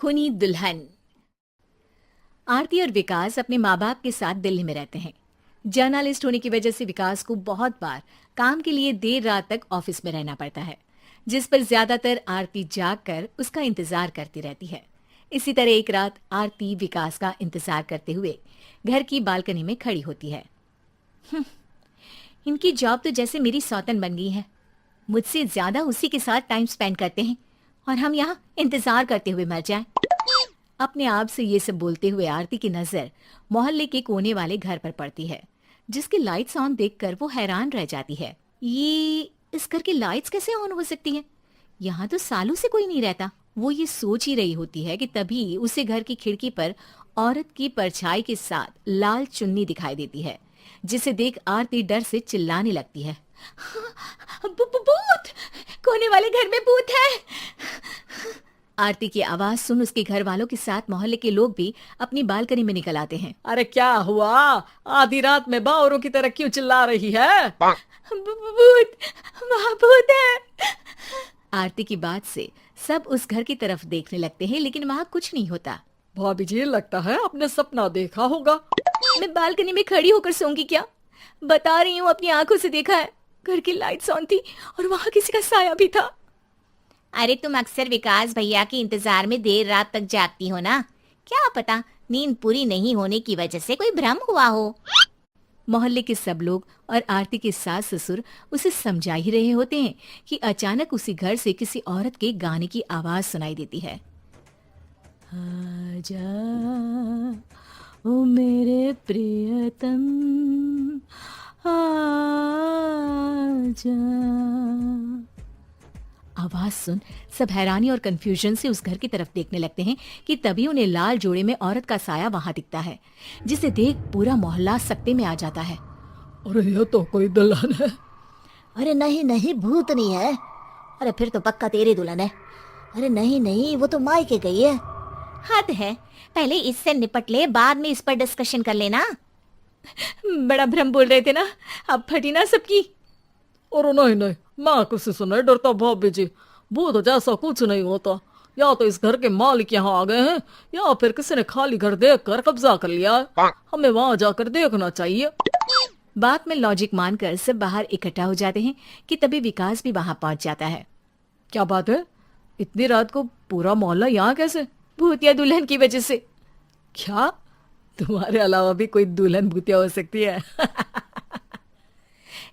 खूनी दुल्हन। आरती और विकास अपने माँ बाप के साथ दिल्ली में रहते हैं। जर्नलिस्ट होने की वजह से विकास को बहुत बार काम के लिए देर रात तक ऑफिस में रहना पड़ता है, जिस पर ज्यादातर आरती जागकर उसका इंतजार करती रहती है। इसी तरह एक रात आरती विकास का इंतजार करते हुए घर की बालकनी में खड़ी होती है। इनकी जॉब तो जैसे मेरी सौतन बन गई है। मुझसे ज्यादा उसी के साथ टाइम स्पेंड करते हैं और हम यहाँ इंतजार करते हुए मर जाएं। अपने आप से ये सब बोलते हुए आरती की नजर मोहल्ले के कोने वाले घर पर पड़ती है, जिसकी लाइट्स ऑन देखकर वो हैरान रह जाती है। ये इस घर की लाइट्स कैसे ऑन हो सकती हैं? यहाँ तो सालों से कोई नहीं रहता। वो ये सोच ही रही होती है कि तभी उसे घर की खिड़की पर औरत की परछाई के साथ लाल चुन्नी दिखाई देती है, जिसे देख आरती डर से चिल्लाने लगती है। भूत! कोने वाले घर में भूत है! आरती की आवाज सुन उसके घर वालों के साथ मोहल्ले के लोग भी अपनी बालकनी में निकल आते हैं। अरे क्या हुआ? आधी रात में बावरों की तरह क्यों चिल्ला रही है? भूत! वहाँ भूत है! आरती की बात से सब उस घर की तरफ देखने लगते हैं, लेकिन वहाँ कुछ नहीं होता। भाभी जी, लगता है आपने सपना देखा होगा। मैं बालकनी में खड़ी होकर सोऊंगी क्या? बता रही हूँ, अपनी आंखों से देखा है। घर की लाइट्स ऑन थी और वहाँ किसी का साया भी था। अरे तुम अक्सर विकास भैया के इंतजार में देर रात तक जागती हो ना, क्या पता नींद पूरी नहीं होने की वजह से कोई भ्रम हुआ हो। मोहल्ले के सब लोग और आरती के सास ससुर उसे समझा ही रहे होते हैं कि अचानक उसी घर से किसी औरत के गाने की आवाज सुनाई देती है। आजा ओ मेरे प्रियतम आजा। आवाज सुन सब हैरानी और कंफ्यूजन से उस घर की तरफ देखने लगते हैं कि तभी उन्हें लाल जोड़े में औरत का साया वहां दिखता है, जिसे देख पूरा मोहल्ला सकते में आ जाता है। अरे ये तो कोई दुल्हन है। अरे नहीं नहीं, भूत नहीं है। अरे फिर तो पक्का तेरी दुल्हन है। अरे नहीं नहीं, वो तो मायके गई है। हद है, पहले इससे निपट ले, बाद में इस पर डिस्कशन कर लेना। बड़ा भ्रम बोल रहे थे ना, अब फटी ना सबकी। और नहीं नहीं, मैं किसी से नहीं डरता भाभी जी। भूत जैसा कुछ नहीं होता। या तो इस घर के मालिक यहाँ आ गए हैं, या फिर किसी ने खाली घर देख कर कब्जा कर लिया है। हमें वहाँ जाकर देखना चाहिए। बात में लॉजिक मानकर सब बाहर इकट्ठा हो जाते हैं कि तभी विकास भी वहां पहुंच जाता है। क्या बात है? इतनी रात को पूरा मोहल्ला यहाँ कैसे? भूतिया दुल्हन की वजह से। क्या तुम्हारे अलावा भी कोई दुल्हन भूतिया हो सकती है?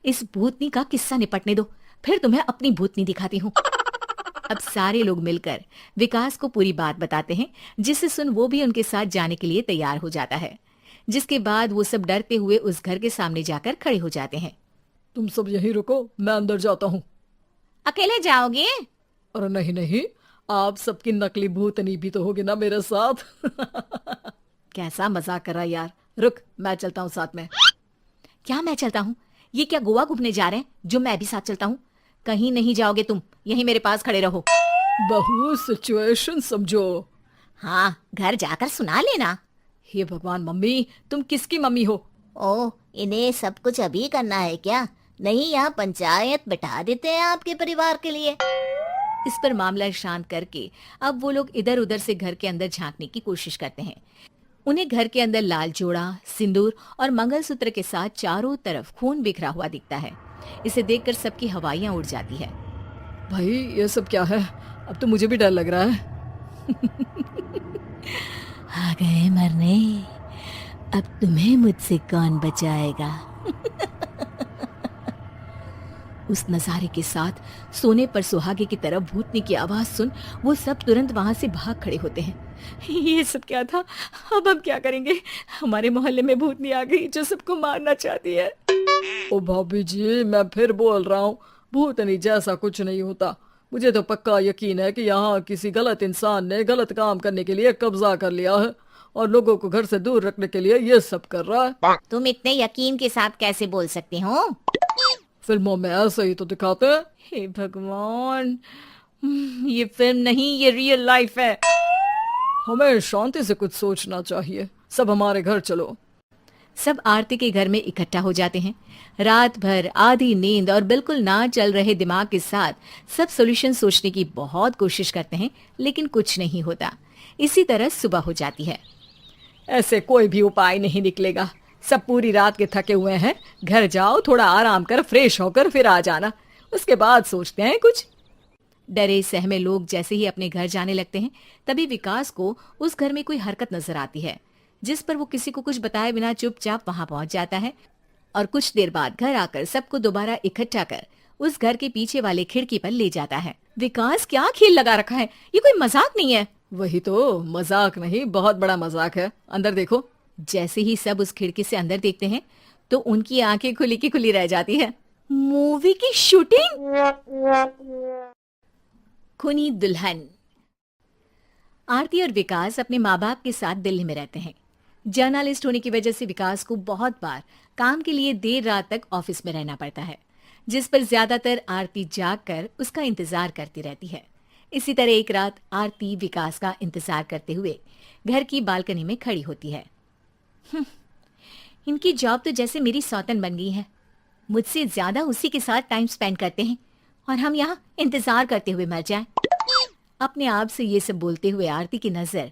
इस भूतनी का किस्सा निपटने दो, फिर तुम्हें अपनी भूतनी दिखाती हूँ। अब सारे लोग मिलकर विकास को पूरी बात बताते हैं, जिसे सुन वो भी उनके साथ जाने के लिए तैयार हो जाता है। जिसके बाद वो सब डरते हुए उस घर के सामने जाकर खड़े हो जाते हैं। तुम सब यहीं रुको, मैं अंदर जाता हूँ। अकेले जाओगे? अरे नहीं नहीं, आप सबकी नकली भूतनी भी तो होगी ना मेरे साथ। कैसा मजाक कर रहा यार। रुक, मैं चलता हूँ साथ में। क्या मैं चलता हूँ? ये क्या गोवा घूमने जा रहे हैं जो मैं भी साथ चलता हूँ? कहीं नहीं जाओगे तुम, यहीं मेरे पास खड़े रहो। बहू सिचुएशन समझो। हाँ, घर जाकर सुना लेना। हे भगवान, मम्मी तुम किसकी मम्मी हो? ओ, इन्हें सब कुछ अभी करना है क्या? नहीं, यहाँ पंचायत बैठा देते हैं आपके परिवार के लिए। इस पर मामला शांत करके अब वो लोग इधर उधर से घर के अंदर झांकने की कोशिश करते हैं। उन्हें घर के अंदर लाल जोड़ा, सिंदूर और मंगलसूत्र के साथ चारों तरफ खून बिखरा हुआ दिखता है। इसे देखकर सबकी हवाइयां उड़ जाती है। भाई ये सब क्या है? अब तो मुझे भी डर लग रहा है। आ गए मरने, अब तुम्हें मुझसे कौन बचाएगा? उस नजारे के साथ सोने पर सुहागे की तरफ भूतनी की आवाज सुन वो सब तुरंत वहां से भाग खड़े होते हैं। ये सब क्या था? अब हम क्या करेंगे? हमारे मोहल्ले में भूतनी आ गई जो सबको मारना चाहती है। ओ भाभी जी, मैं फिर बोल रहा हूँ, भूतनी जैसा कुछ नहीं होता। मुझे तो पक्का यकीन है कि यहाँ किसी गलत इंसान ने गलत काम करने के लिए कब्जा कर लिया है और लोगों को घर से दूर रखने के लिए ये सब कर रहा है। तुम इतने यकीन के साथ कैसे बोल सकते हो? फिल्मों में ऐसे ही तो दिखाते हैं। हे भगवान, ये फिल्म नहीं, ये रियल लाइफ है। हमें शांति से कुछ सोचना चाहिए। सब हमारे घर चलो। सब आरती के घर में इकट्ठा हो जाते हैं। रात भर आधी नींद और बिल्कुल ना चल रहे दिमाग के साथ सब सॉल्यूशन सोचने की बहुत कोशिश करते हैं, लेकिन कुछ नहीं होता। इसी तरह सुबह हो जाती है। ऐसे कोई भी उपाय नहीं निकलेगा। सब पूरी रात के थके हुए हैं। घर जाओ, थोड़ा आराम कर, फ्रेश होकर फिर आ जाना, उसके बाद सोचते हैं कुछ। डरे सहमे लोग जैसे ही अपने घर जाने लगते हैं, तभी विकास को उस घर में कोई हरकत नजर आती है, जिस पर वो किसी को कुछ बताए बिना चुपचाप वहां पहुंच जाता है और कुछ देर बाद घर आकर सबको दोबारा इकट्ठा कर उस घर के पीछे वाले खिड़की पर ले जाता है। विकास क्या खेल लगा रखा है, ये कोई मजाक नहीं है। वही तो, मजाक नहीं, बहुत बड़ा मजाक है। अंदर देखो। जैसे ही सब उस खिड़की से अंदर देखते हैं तो उनकी आंखें खुली की खुली रह जाती है। मूवी की शूटिंग। खूनी दुल्हन। आरती और विकास अपने माँ बाप के साथ दिल्ली में रहते हैं। जर्नलिस्ट होने की वजह से विकास को बहुत बार काम के लिए देर रात तक ऑफिस में रहना पड़ता है, जिस पर ज्यादातर आरती जाग कर उसका इंतजार करती रहती है। इसी तरह एक रात आरती विकास का इंतजार करते हुए घर की बालकनी में खड़ी होती है। इनकी जॉब तो जैसे मेरी सौतन बन गई है। मुझसे ज्यादा उसी के साथ टाइम स्पेंड करते हैं और हम यहाँ इंतजार करते हुए मर जाएं। अपने आप से ये सब बोलते हुए आरती की नजर